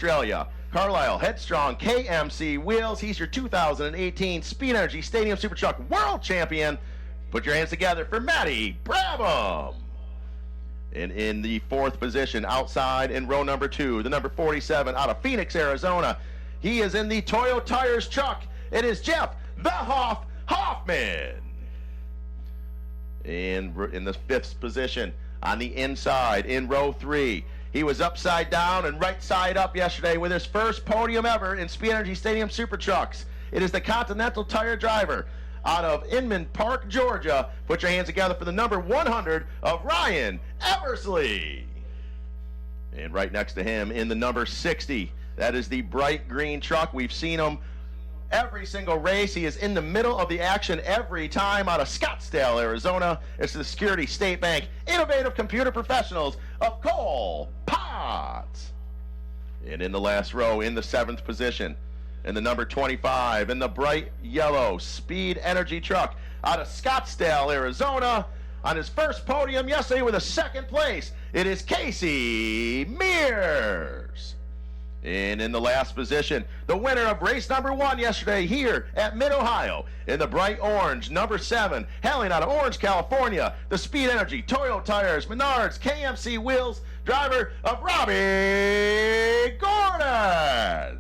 Australia, Carlisle Headstrong KMC Wheels. He's your 2018 Speed Energy Stadium Super Truck World Champion. Put your hands together for Matty Brabham. And in the fourth position, outside in row number 2, the number 47 out of Phoenix, Arizona. He is in the Toyo Tires truck. It is Jeff the Hoffman. And in the fifth position, on the inside in row 3, he was upside down and right side up yesterday with his first podium ever in Speed Energy Stadium Super Trucks. It is the Continental Tire driver out of Inman Park, Georgia. Put your hands together for the number 100 of Ryan Eversley. And right next to him in the number 60, that is the bright green truck. We've seen him every single race. He is in the middle of the action every time out of Scottsdale, Arizona. It's the Security State Bank Innovative Computer Professionals of Cole Potts. And in the last row, in the 7th position, in the number 25, in the bright yellow Speed Energy truck out of Scottsdale, Arizona, on his first podium yesterday with a 2nd place, it is Casey Mears. And in the last position, the winner of race number 1 yesterday here at Mid-Ohio, in the bright orange, number 7, hailing out of Orange, California, the Speed Energy, Toyo Tires, Menards, KMC Wheels, driver of Robbie Gordon.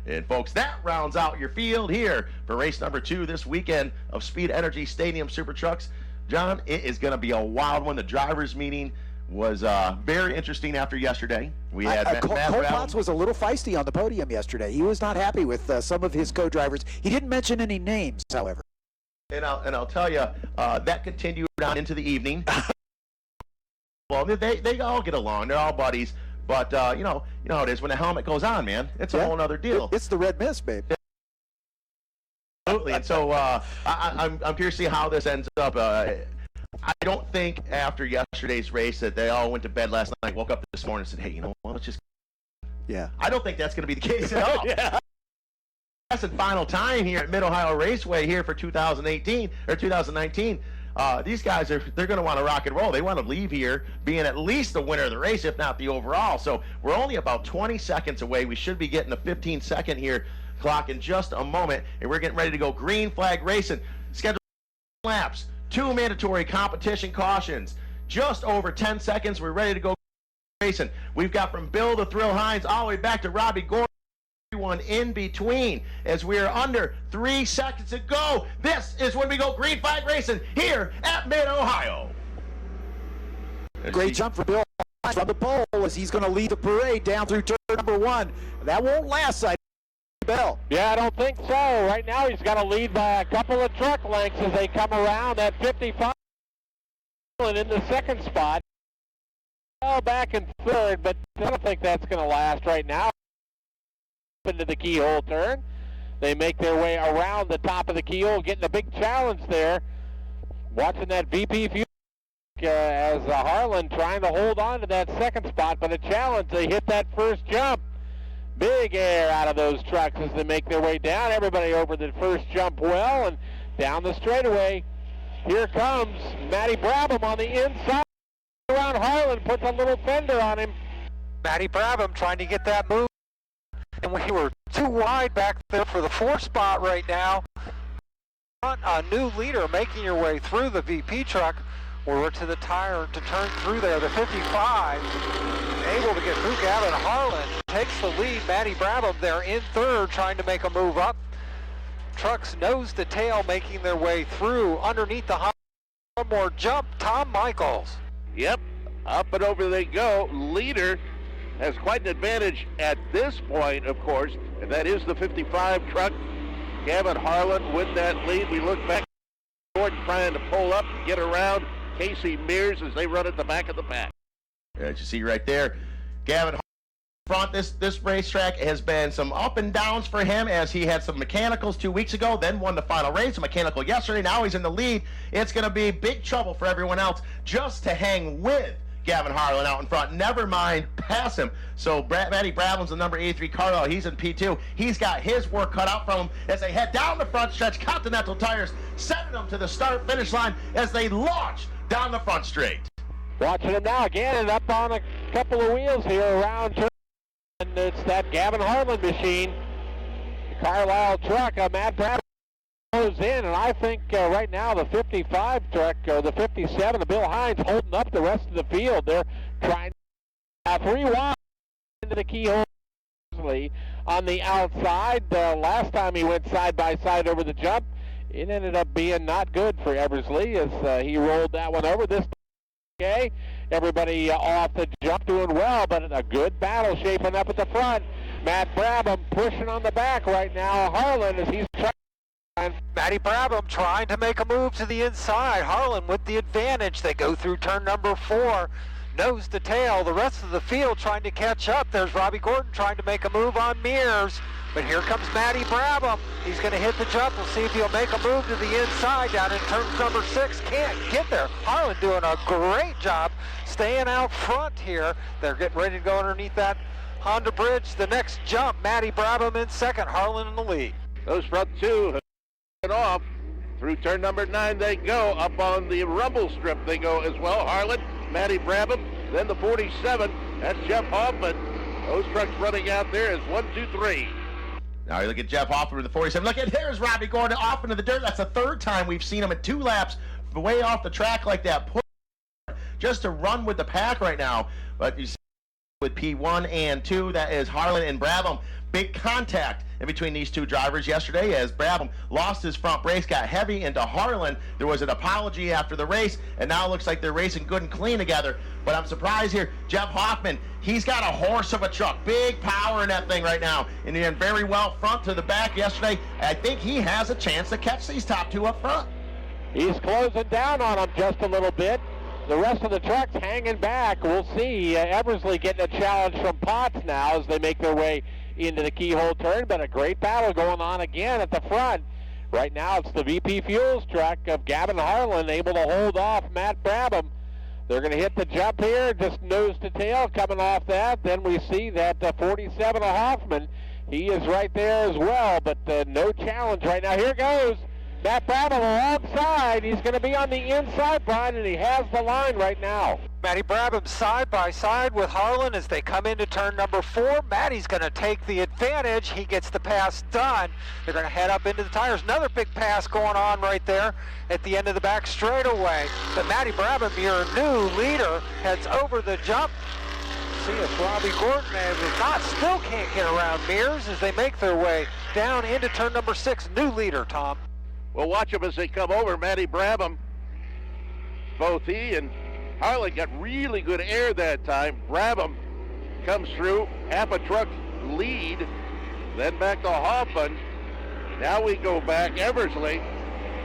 And folks, that rounds out your field here for race number 2 this weekend of Speed Energy Stadium Super Trucks. John, it is going to be a wild one. The drivers' meeting was very interesting after yesterday. We had Cole Potts was a little feisty on the podium yesterday. He was not happy with some of his co-drivers. He didn't mention any names, however. And I'll tell you, that continued on into the evening. Well, they all get along. They're all buddies. But you know how it is when the helmet goes on, man. It's a whole other deal. It's the red mist, babe. Absolutely. And so I'm curious to see how this ends up. I don't think after yesterday's race that they all went to bed last night, woke up this morning and said, hey, you know what, let's just... Yeah. I don't think that's going to be the case at all. Yeah. That's the final time here at Mid-Ohio Raceway here for 2018 or 2019. These guys, they're going to want to rock and roll. They want to leave here being at least the winner of the race, if not the overall. So we're only about 20 seconds away. We should be getting a 15-second here clock in just a moment, and we're getting ready to go green flag racing. Scheduled laps, 2 mandatory competition cautions. Just over 10 seconds, we're ready to go racing. We've got from Bill the Thrill Hines all the way back to Robbie Gordon. Everyone in between as we are under 3 seconds to go. This is when we go green flag racing here at Mid-Ohio. Great jump for Bill from the pole as he's going to lead the parade down through turn number 1. That won't last, I Bell. Yeah, I don't think so. Right now he's got to lead by a couple of truck lengths as they come around that 55 and in the 2nd spot. Well, back in 3rd, but I don't think that's going to last right now. Into the keyhole turn. They make their way around the top of the keyhole, getting a big challenge there. Watching that VP fuel as Harlan trying to hold on to that 2nd spot, but a challenge to hit that first jump. Big air out of those trucks as they make their way down. Everybody over the first jump well and down the straightaway. Here comes Matty Brabham on the inside. Around Harlan, puts a little fender on him. Matty Brabham trying to get that move. And we were too wide back there for the 4th spot right now. A new leader making your way through the VP truck. We're to the tire to turn through there. The 55 able to get through. Gavin Harlan takes the lead. Matty Brabham there in 3rd trying to make a move up. Trucks nose to tail making their way through. Underneath the high, one more jump. Tom Michaels. Yep, up and over they go. Leader has quite an advantage at this point, of course, and that is the 55 truck. Gavin Harlan with that lead. We look back, Gordon trying to pull up, get around Casey Mears as they run at the back of the pack. As you see right there, Gavin front. This racetrack has been some up and downs for him as he had some mechanicals 2 weeks ago, then won the final race, a mechanical yesterday. Now he's in the lead. It's going to be big trouble for everyone else just to hang with Gavin Harlan out in front. Never mind pass him. So Matty Brabham's the number 83 Carlisle. He's in P2. He's got his work cut out from him as they head down the front stretch. Continental Tires sending them to the start-finish line as they launch down the front straight. Watching him now again and up on a couple of wheels here around turn. And it's that Gavin Harlan machine. The Carlisle truck, Matt Bradley goes in, and I think right now the 55 truck, or the 57, the Bill Hines, holding up the rest of the field. They're trying to 3 wide into the keyhole on the outside. Last time he went side by side over the jump, it ended up being not good for Eversley as he rolled that one over. This okay, everybody off the jump doing well, but a good battle shaping up at the front. Matt Brabham pushing on the back right now. Harlan as he's trying. Matty Brabham trying to make a move to the inside. Harlan with the advantage. They go through turn number 4. Nose to tail. The rest of the field trying to catch up. There's Robbie Gordon trying to make a move on Mears. But here comes Matty Brabham. He's going to hit the jump. We'll see if he'll make a move to the inside down in turn number 6. Can't get there. Harlan doing a great job staying out front here. They're getting ready to go underneath that Honda bridge. The next jump, Matty Brabham in second. Harlan in the lead. Those front two have been off. Through turn number 9 they go. Up on the rumble strip they go as well. Harlan, Matty Brabham, then the 47. That's Jeff Hoffman. Those trucks running out there is 1, 2, 3. Now you look at Jeff Hoffman with the 47. Look at here's Robbie Gordon off into the dirt. That's the 3rd time we've seen him at 2 laps way off the track like that. Just to run with the pack right now. But you see with P1 and 2, that is Harlan and Brabham. Big contact in between these two drivers yesterday as Brabham lost his front brakes, got heavy into Harlan. There was an apology after the race, and now it looks like they're racing good and clean together. But I'm surprised here, Jeff Hoffman, he's got a horse of a truck. Big power in that thing right now. And he ran very well front to the back yesterday. I think he has a chance to catch these top 2 up front. He's closing down on them just a little bit. The rest of the trucks hanging back. We'll see Eversley getting a challenge from Potts now as they make their way into the keyhole turn, but a great battle going on again at the front. Right now it's the VP Fuels truck of Gavin Harlan able to hold off Matt Brabham. They're going to hit the jump here, just nose to tail coming off that. Then we see that 47 of Hoffman. He is right there as well, but no challenge right now. Here goes Matt Brabham alongside. He's going to be on the inside, Brian, and he has the line right now. Matty Brabham side by side with Harlan as they come into turn number 4. Matty's going to take the advantage. He gets the pass done. They're going to head up into the tires. Another big pass going on right there at the end of the back straightaway. But Matty Brabham, your new leader, heads over the jump. See if Robbie Gordon, if not, still can't get around Mears as they make their way down into turn number 6. New leader, Tom. Well, watch them as they come over. Matty Brabham, both he and Harlan got really good air that time. Brabham comes through, half a truck lead, then back to Hoffman. Now we go back. Eversley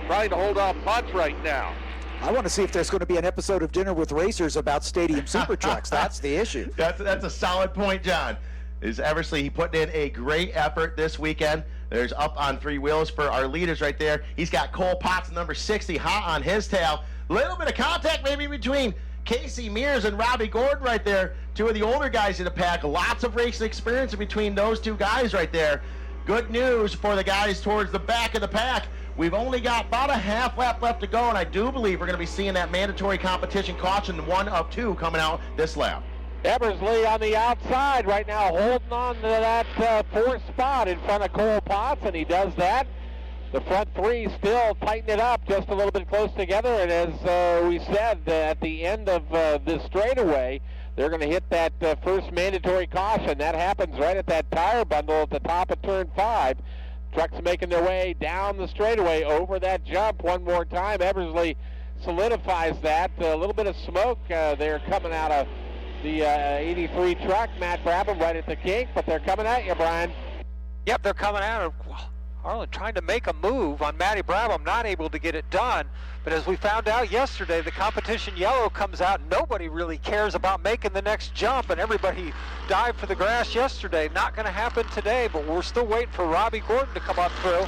trying to hold off Potts right now. I want to see if there's going to be an episode of Dinner with Racers about Stadium Super Trucks. That's the issue. That's a solid point, John. Is Eversley, he put in a great effort this weekend. There's up on 3 wheels for our leaders right there. He's got Cole Potts, number 60, hot on his tail. Little bit of contact maybe between Casey Mears and Robbie Gordon right there. 2 of the older guys in the pack. Lots of racing experience in between those 2 guys right there. Good news for the guys towards the back of the pack. We've only got about a half lap left to go, and I do believe we're going to be seeing that mandatory competition caution 1 of 2 coming out this lap. Eversley on the outside right now, holding on to that 4th spot in front of Cole Potts, and he does that. The front 3 still tighten it up just a little bit close together, and as we said, at the end of this straightaway, they're going to hit that first mandatory caution. That happens right at that tire bundle at the top of turn 5. Trucks making their way down the straightaway over that jump one more time. Eversley solidifies that. A little bit of smoke there coming out of the 83 truck. Matt Brabham right at the kink, but they're coming at you, Brian. Yep, they're coming at him. Harlan trying to make a move on Matty Brabham, not able to get it done. But as we found out yesterday, the competition yellow comes out. Nobody really cares about making the next jump, and everybody dived for the grass yesterday. Not going to happen today, but we're still waiting for Robbie Gordon to come up through.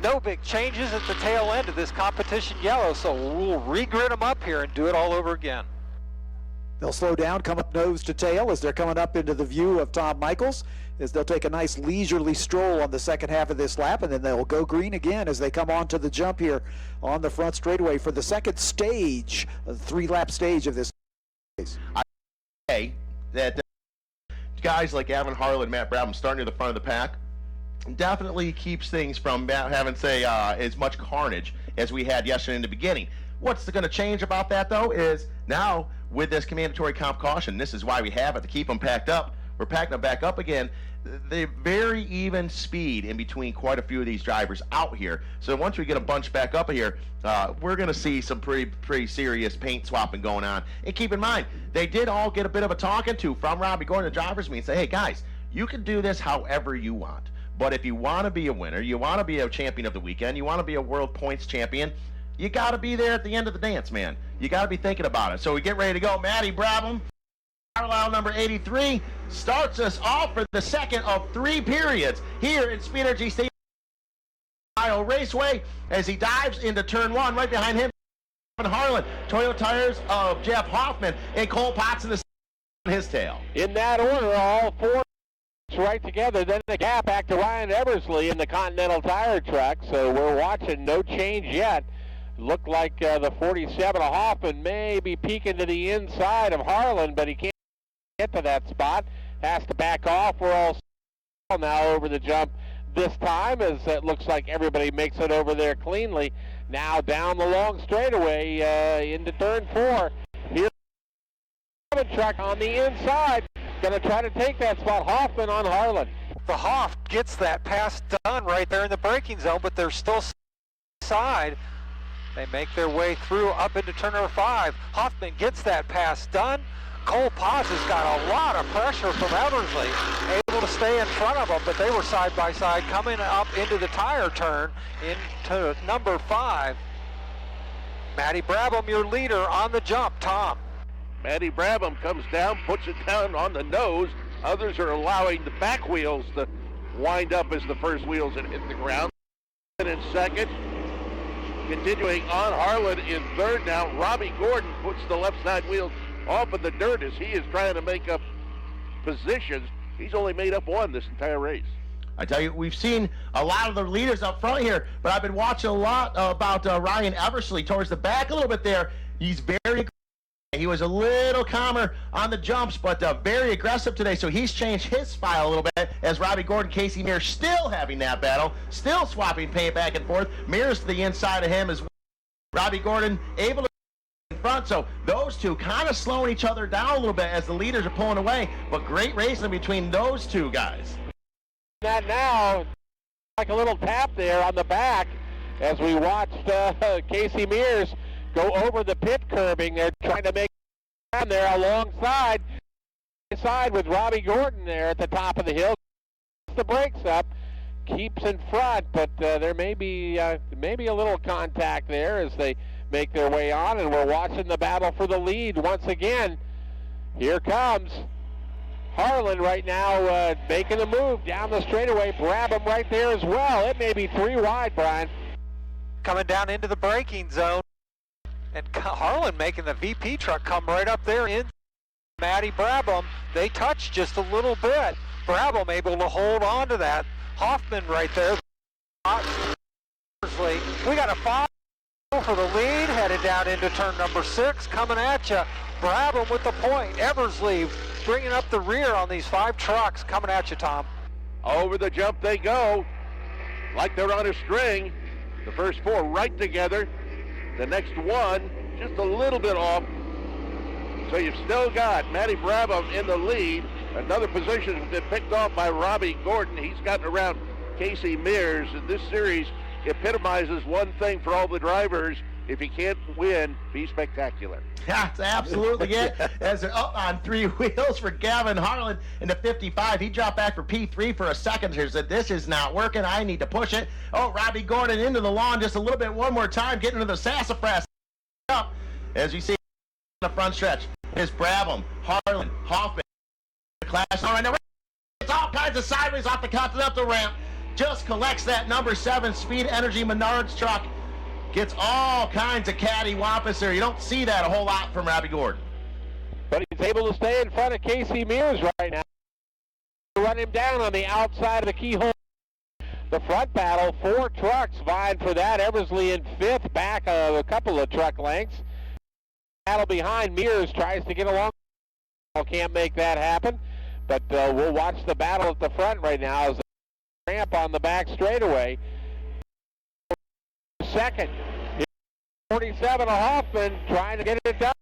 No big changes at the tail end of this competition yellow, so we'll regrid them up here and do it all over again. They'll slow down, come up nose to tail as they're coming up into the view of Tom Michaels, as they'll take a nice leisurely stroll on the second half of this lap, and then they'll go green again as they come onto the jump here on the front straightaway for the second stage, the 3-lap stage of this race. I say that guys like Gavin Harlan, Matt Brabham starting near the front of the pack definitely keeps things from having, say, as much carnage as we had yesterday in the beginning. What's going to change about that, though, is now with this mandatory comp caution, this is why we have it, to keep them packed up. We're packing them back up again. The very even speed in between quite a few of these drivers out here. So once we get them bunched back up here, we're going to see some pretty serious paint swapping going on. And keep in mind, they did all get a bit of a talking to from Robbie Gordon, the drivers meet, and say, hey, guys, you can do this however you want. But if you want to be a winner, you want to be a champion of the weekend, you want to be a world points champion, you got to be there at the end of the dance, man. You got to be thinking about it. So we get ready to go. Matty Brabham, Carlisle number 83, starts us off for the second of 3 periods here in Speed Energy Stadium Ohio Raceway as he dives into turn 1. Right behind him, Harlan, Toyota tires of Jeff Hoffman, and Cole Potts in his tail. In that order, all 4 right together. Then the gap back to Ryan Eversley in the Continental Tire truck. So we're watching, no change yet. Looked like the 47 of Hoffman may be peeking to the inside of Harlan, but he can't get to that spot. Has to back off. We're all now over the jump this time, as it looks like everybody makes it over there cleanly. Now down the long straightaway into turn 4. Here's the truck on the inside. Going to try to take that spot. Hoffman on Harlan. The Hoff gets that pass done right there in the braking zone, but they're still side. They make their way through up into turn number 5. Hoffman gets that pass done. Cole Potts has got a lot of pressure from Eversley, able to stay in front of them, but they were side by side coming up into the tire turn into number 5. Matty Brabham, your leader on the jump. Tom. Matty Brabham comes down, puts it down on the nose. Others are allowing the back wheels to wind up as the first wheels hit the ground. And in second, continuing on, Harlan in third now. Robbie Gordon puts the left side wheels off in the dirt as he is trying to make up positions. He's only made up 1 this entire race. I tell you, we've seen a lot of the leaders up front here, but I've been watching a lot about Ryan Eversley towards the back a little bit there. He's very He was a little calmer on the jumps, but very aggressive today, so he's changed his style a little bit as Robbie Gordon, Casey Mears still having that battle, still swapping paint back and forth. Mears to the inside of him as well. Robbie Gordon able to in front, so those two kind of slowing each other down a little bit as the leaders are pulling away, but great racing between those two guys. That now, like a little tap there on the back as we watched Casey Mears go over the pit curbing. They're trying to make down there alongside with Robbie Gordon there at the top of the hill. The brakes up, keeps in front, but there may be a little contact there as they make their way on, and we're watching the battle for the lead once again. Here comes Harlan right now making a move down the straightaway. Brabham right there as well. It may be 3 wide, Brian. Coming down into the braking zone. And Harlan making the VP truck come right up there in Matty Brabham. They touch just a little bit. Brabham able to hold on to that. Hoffman right there. We got a 5 for the lead, headed down into turn number 6. Coming at you. Brabham with the point. Eversley bringing up the rear on these 5 trucks. Coming at you, Tom. Over the jump they go, like they're on a string. The first 4 right together. The next one just a little bit off. So you've still got Matty Brabham in the lead. Another position has been picked off by Robbie Gordon. He's gotten around Casey Mears. And this series epitomizes one thing for all the drivers. If you can't win, be spectacular. That's absolutely it. As they're up on 3 wheels for Gavin Harlan in the 55. He dropped back for P3 for a second here. Said, this is not working. I need to push it. Oh, Robbie Gordon into the lawn just a little bit one more time, getting into the sassafras up. As you see in the front stretch, is Brabham, Harlan, Hoffman. Clash on right now. It's all kinds of sideways off the Continental ramp. Just collects that number 7 Speed Energy Menards truck. Gets all kinds of cattywampus there. You don't see that a whole lot from Robbie Gordon. But he's able to stay in front of Casey Mears right now. Run him down on the outside of the keyhole. The front battle, 4 trucks vying for that. Eversley in 5th, back a couple of truck lengths. Battle behind Mears tries to get along. Can't make that happen. But we'll watch the battle at the front right now as the ramp on the back straightaway. Second, 47 Hoffman trying to get it done.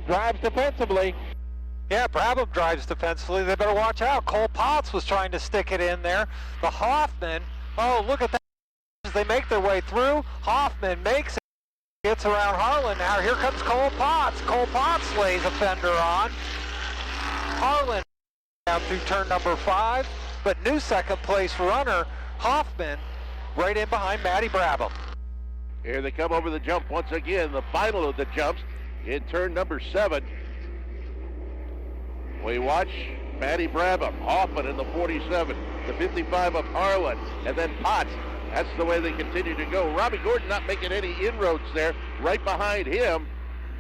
Drives defensively. Yeah, Brabham drives defensively. They better watch out. Cole Potts was trying to stick it in there. The Hoffman, oh, look at that. As they make their way through, Hoffman makes it. Gets around Harlan. Now here comes Cole Potts. Cole Potts lays a fender on. Harlan down through turn number 5, but new second place runner, Hoffman, right in behind Matty Brabham. Here they come over the jump once again, the final of the jumps in turn number 7. We watch Matty Brabham, Hoffman in the 47, the 55 of Harlan, and then Potts. That's the way they continue to go. Robbie Gordon not making any inroads there. Right behind him,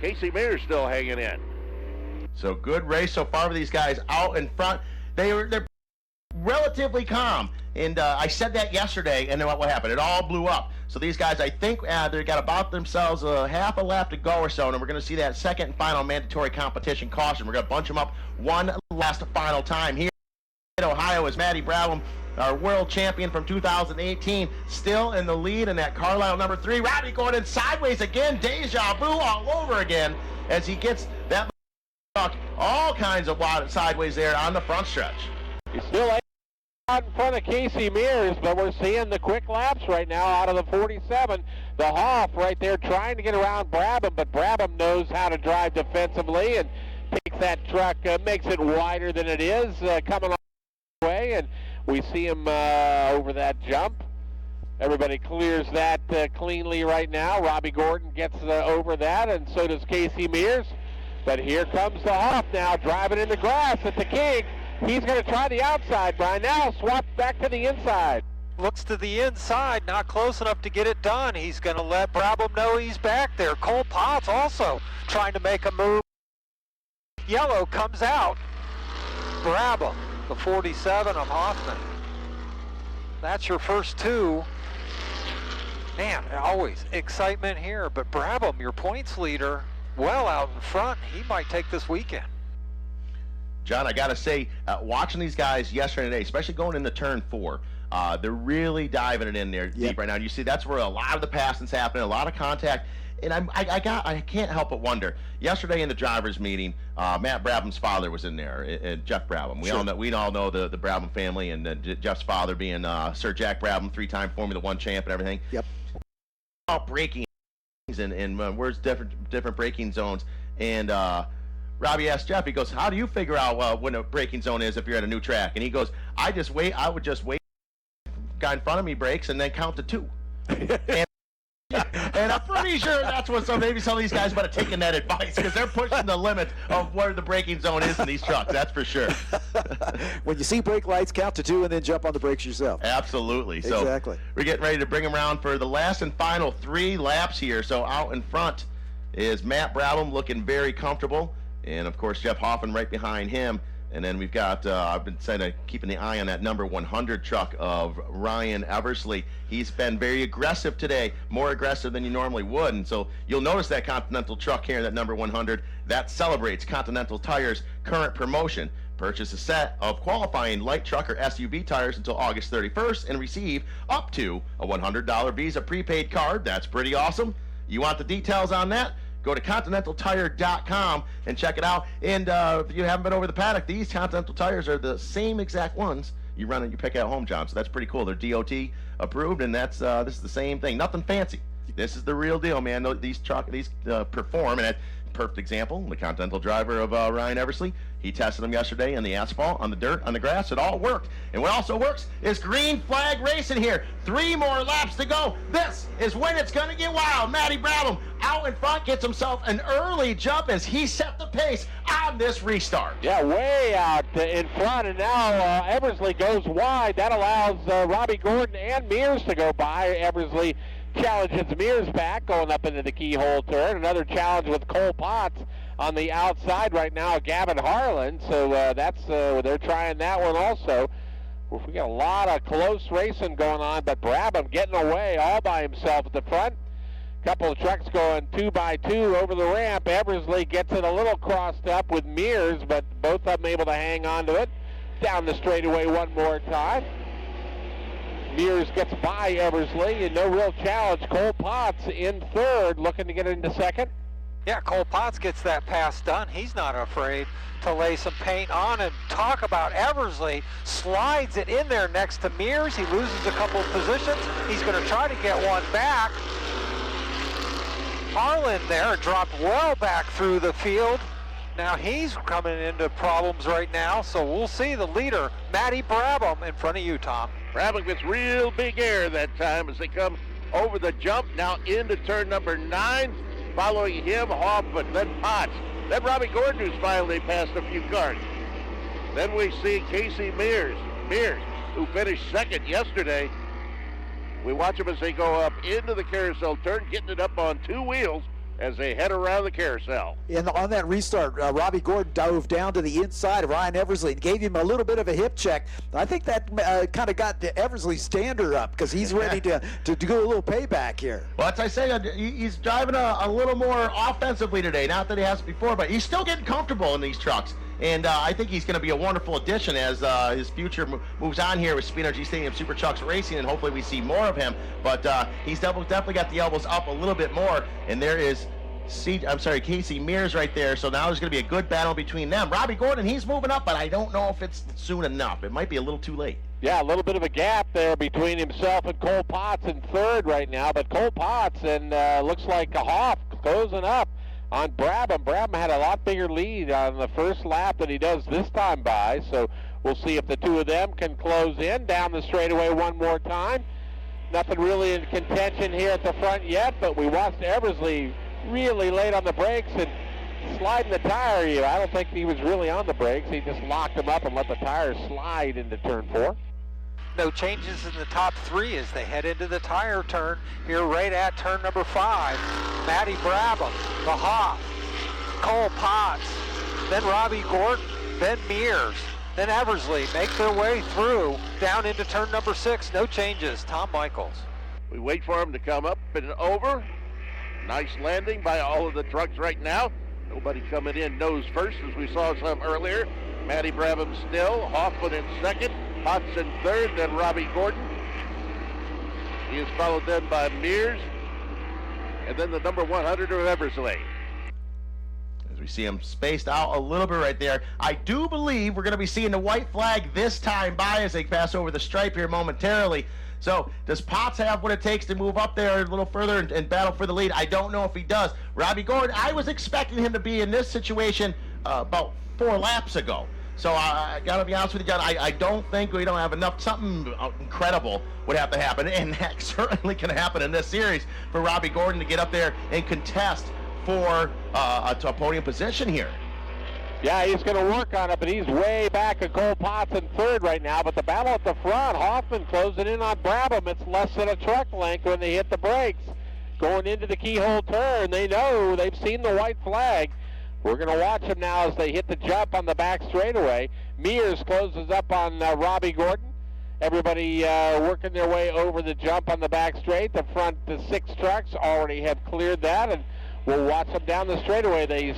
Casey Mears still hanging in. So good race so far for these guys out in front. They're relatively calm. And I said that yesterday, and then what happened? It all blew up. So these guys, I think they got about themselves half a lap to go or so, and we're going to see that second and final mandatory competition caution. We're going to bunch them up one last final time here in Ohio as Matty Brabham, our world champion from 2018, still in the lead in that Carlisle number 3. Robbie Gordon sideways again, deja vu all over again as he gets that all kinds of sideways there on the front stretch. He's still out in front of Casey Mears, but we're seeing the quick laps right now out of the 47. The Hoff right there trying to get around Brabham, but Brabham knows how to drive defensively and takes that truck, makes it wider than it is, coming on the way, and we see him over that jump. Everybody clears that cleanly right now. Robbie Gordon gets over that, and so does Casey Mears. But here comes the Hoff now, driving in the grass at the kink. He's going to try the outside, Brian. Now swap back to the inside. Looks to the inside, not close enough to get it done. He's going to let Brabham know he's back there. Cole Potts also trying to make a move. Yellow comes out. Brabham, the 47 of Hoffman. That's your first two. Man, always excitement here, but Brabham, your points leader, well out in front. He might take this weekend. John, I got to say, watching these guys yesterday and today, especially going into turn 4, they're really diving it in there deep right now. And you see that's where a lot of the passing's happening, a lot of contact. And I can't help but wonder. Yesterday in the drivers' meeting, Matt Brabham's father was in there, Jeff Brabham. We all know the Brabham family, and Jeff's father being Sir Jack Brabham, 3-time Formula 1 champ and everything. Yep. About braking and where's different braking zones. And Robbie asked Jeff, he goes, how do you figure out when a braking zone is if you're at a new track? And he goes, I would just wait. Guy in front of me brakes and then count to 2. And I'm pretty sure that's what maybe some of these guys might have taken that advice, because they're pushing the limit of where the braking zone is in these trucks. That's for sure. When you see brake lights, count to 2 and then jump on the brakes yourself. Absolutely. So exactly. We're getting ready to bring them around for the last and final 3 laps here. So out in front is Matt Brabham, looking very comfortable, and of course Jeff Hoffman right behind him. And then we've got, I've been saying, keeping the eye on that number 100 truck of Ryan Eversley. He's been very aggressive today, more aggressive than you normally would. And so you'll notice that Continental truck here, that number 100, that celebrates Continental Tire's current promotion. Purchase a set of qualifying light truck or SUV tires until August 31st and receive up to a $100 Visa prepaid card. That's pretty awesome. You want the details on that? Go to ContinentalTire.com and check it out. And if you haven't been over the paddock, these Continental tires are the same exact ones you run and you pick at home, John. So that's pretty cool. They're DOT approved, and that's this is the same thing. Nothing fancy. This is the real deal, man. These perform, and a perfect example, the Continental driver of Ryan Eversley. He tested them yesterday on the asphalt, on the dirt, on the grass. It all worked. And what also works is green flag racing here. 3 more laps to go. This is when it's going to get wild. Matty Brabham out in front gets himself an early jump as he set the pace on this restart. Yeah, way out in front, and now Eversley goes wide. That allows Robbie Gordon and Mears to go by. Eversley challenges Mears back, going up into the keyhole turn. Another challenge with Cole Potts on the outside right now, Gavin Harlan. So that's they're trying that one also. We got a lot of close racing going on, but Brabham getting away all by himself at the front. Couple of trucks going 2x2 over the ramp. Eversley gets it a little crossed up with Mears, but both of them able to hang on to it. down the straightaway one more time. Mears gets by Eversley, and no real challenge. Cole Potts in third, looking to get into second. Yeah, Cole Potts gets that pass done. He's not afraid to lay some paint on and talk about Eversley. Slides it in there next to Mears. He loses a couple of positions. He's going to try to get one back. Harlan there dropped well back through the field. Now he's coming into problems right now, so we'll see the leader, Matty Brabham, in front of you, Tom. Brabham gets real big air that time as they come over the jump, now into turn number 9. Following him, Hoffman, then Potts, then Robbie Gordon, who's finally passed a few cars. Then we see Casey Mears, who finished second yesterday. We watch them as they go up into the carousel turn, getting it up on 2 wheels as they head around the carousel. And on that restart, Robbie Gordon dove down to the inside of Ryan Eversley and gave him a little bit of a hip check. I think that kind of got Eversley's standard up because he's ready to do a little payback here. Well, as I say, he's driving a little more offensively today. Not that he has before, but he's still getting comfortable in these trucks. And I think he's going to be a wonderful addition as his future moves on here with Speed Energy Stadium Super Trucks Racing, and hopefully we see more of him. But he's definitely got the elbows up a little bit more, and there is Casey Mears right there. So now there's going to be a good battle between them. Robbie Gordon, he's moving up, but I don't know if it's soon enough. It might be a little too late. Yeah, a little bit of a gap there between himself and Cole Potts in third right now. But Cole Potts and looks like a Hoff closing up on Brabham. Brabham had a lot bigger lead on the first lap than he does this time by. So we'll see if the two of them can close in down the straightaway one more time. Nothing really in contention here at the front yet, but we watched Eversley really late on the brakes and sliding the tire. I don't think he was really on the brakes. He just locked them up and let the tires slide into turn 4. No changes in the top 3 as they head into the tire turn here right at turn number 5. Matty Brabham, the Hoff, Cole Potts, then Robbie Gordon, then Mears, then Eversley make their way through down into turn number 6. No changes. Tom Michaels. We wait for him to come up and over. Nice landing by all of the trucks right now. Nobody coming in nose first as we saw some earlier. Matty Brabham still, Hoffman in second, Potts in third, then Robbie Gordon. He is followed then by Mears, and then the number 100 of Eversley. As we see him spaced out a little bit right there. I do believe we're going to be seeing the white flag this time by as they pass over the stripe here momentarily. So does Potts have what it takes to move up there a little further and battle for the lead? I don't know if he does. Robbie Gordon, I was expecting him to be in this situation about 4 laps ago. So I got to be honest with you, John, I don't think we don't have enough. Something incredible would have to happen, and that certainly can happen in this series for Robbie Gordon to get up there and contest for a podium position here. Yeah, he's going to work on it, but he's way back at Cole Potts in third right now. But the battle at the front, Hoffman closing in on Brabham. It's less than a truck length when they hit the brakes. Going into the keyhole turn, they know, they've seen the white flag. We're going to watch them now as they hit the jump on the back straightaway. Mears closes up on Robbie Gordon. Everybody working their way over the jump on the back straight. The front 6 trucks already have cleared that, and we'll watch them down the straightaway. They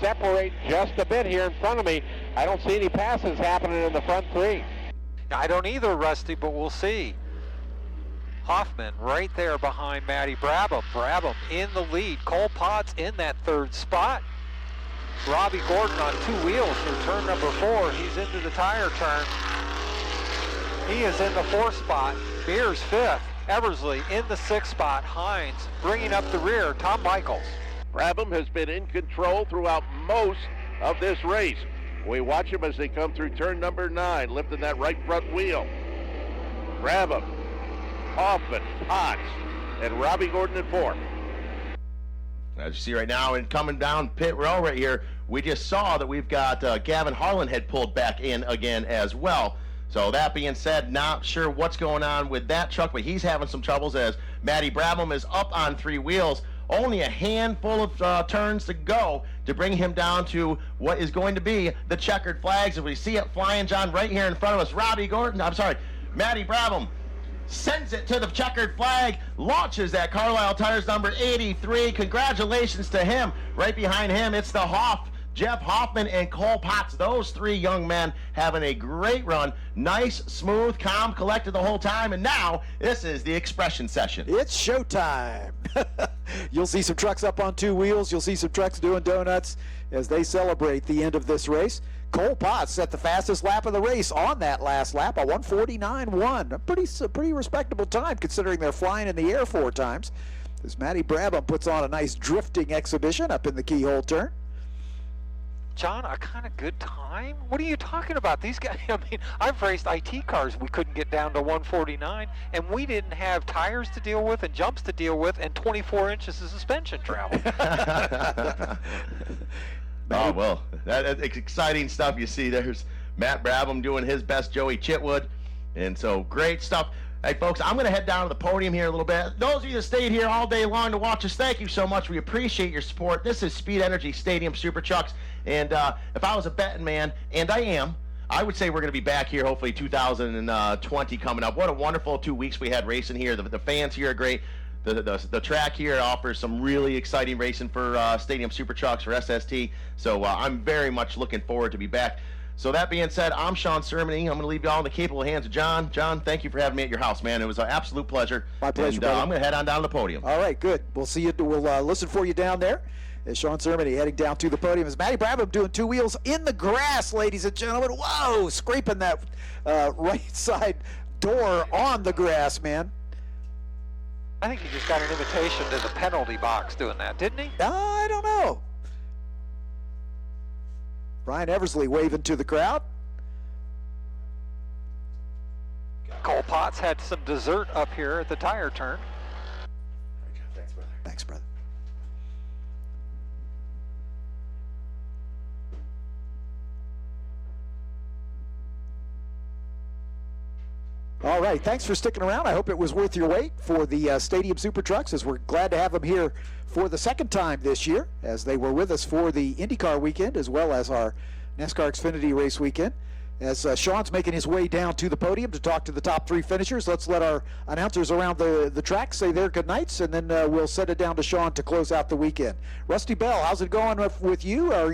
separate just a bit here in front of me. I don't see any passes happening in the front 3. I don't either, Rusty, but we'll see. Hoffman right there behind Matty Brabham. Brabham in the lead. Cole Potts in that 3rd spot. Robbie Gordon on 2 wheels through turn number 4. He's into the tire turn. He is in the 4th spot. Mears 5th. Eversley in the 6th spot. Hines bringing up the rear. Tom Michaels. Brabham has been in control throughout most of this race. We watch him as they come through turn number 9, lifting that right front wheel. Brabham, Hoffman, Potts, and Robbie Gordon in 4th. As you see right now, and coming down pit row right here, we just saw that we've got Gavin Harlan had pulled back in again as well. So that being said, not sure what's going on with that truck, but he's having some troubles as Matty Brabham is up on 3 wheels. Only a handful of turns to go to bring him down to what is going to be the checkered flags. If we see it flying, John, right here in front of us, Matty Brabham sends it to the checkered flag, launches that Carlisle Tires number 83. Congratulations to him. Right behind him, it's the Hoff Jeff Hoffman and Cole Potts, those three young men having a great run. Nice, smooth, calm, collected the whole time. And now this is the expression session. It's showtime. You'll see some trucks up on two wheels. You'll see some trucks doing donuts as they celebrate the end of this race. Cole Potts set the fastest lap of the race on that last lap, a 1:49.1. A pretty respectable time considering they're flying in the air 4 times. As Matty Brabham puts on a nice drifting exhibition up in the keyhole turn. John, a kind of good time? What are you talking about? These guys, I mean, I've raced IT cars. We couldn't get down to 149, and we didn't have tires to deal with and jumps to deal with and 24 inches of suspension travel. Oh, well, that's exciting stuff. You see, there's Matt Brabham doing his best, Joey Chitwood, and so great stuff. Hey, folks, I'm going to head down to the podium here a little bit. Those of you that stayed here all day long to watch us, thank you so much. We appreciate your support. This is Speed Energy Stadium Super Trucks, and if I was a betting man, and I am, I would say we're going to be back here hopefully 2020 coming up. What a wonderful 2 weeks we had racing here. The fans here are great. The track here offers some really exciting racing for Stadium Super Trucks, for SST. So I'm very much looking forward to be back. So that being said, I'm Sean Sermony. I'm going to leave you all in the capable hands of John. John, thank you for having me at your house, man. It was an absolute pleasure. My pleasure, and, I'm going to head on down to the podium. All right, good. We'll see you. We'll listen for you down there. As Sean Sermony heading down to the podium. As Matty Brabham doing two wheels in the grass, ladies and gentlemen. Whoa, scraping that right side door on the grass, man. I think he just got an invitation to the penalty box doing that, didn't he? I don't know. Brian Eversley waving to the crowd. Cole Potts had some dessert up here at the tire turn. Thanks, brother. Thanks, brother. All right, thanks for sticking around. I hope it was worth your wait for the Stadium Super Trucks, as we're glad to have them here for the second time this year, as they were with us for the IndyCar weekend as well as our NASCAR Xfinity race weekend. As Sean's making his way down to the podium to talk to the top 3 finishers, let's let our announcers around the track say their good nights, and then we'll set it down to Sean to close out the weekend. Rusty Bell, how's it going with you? Are you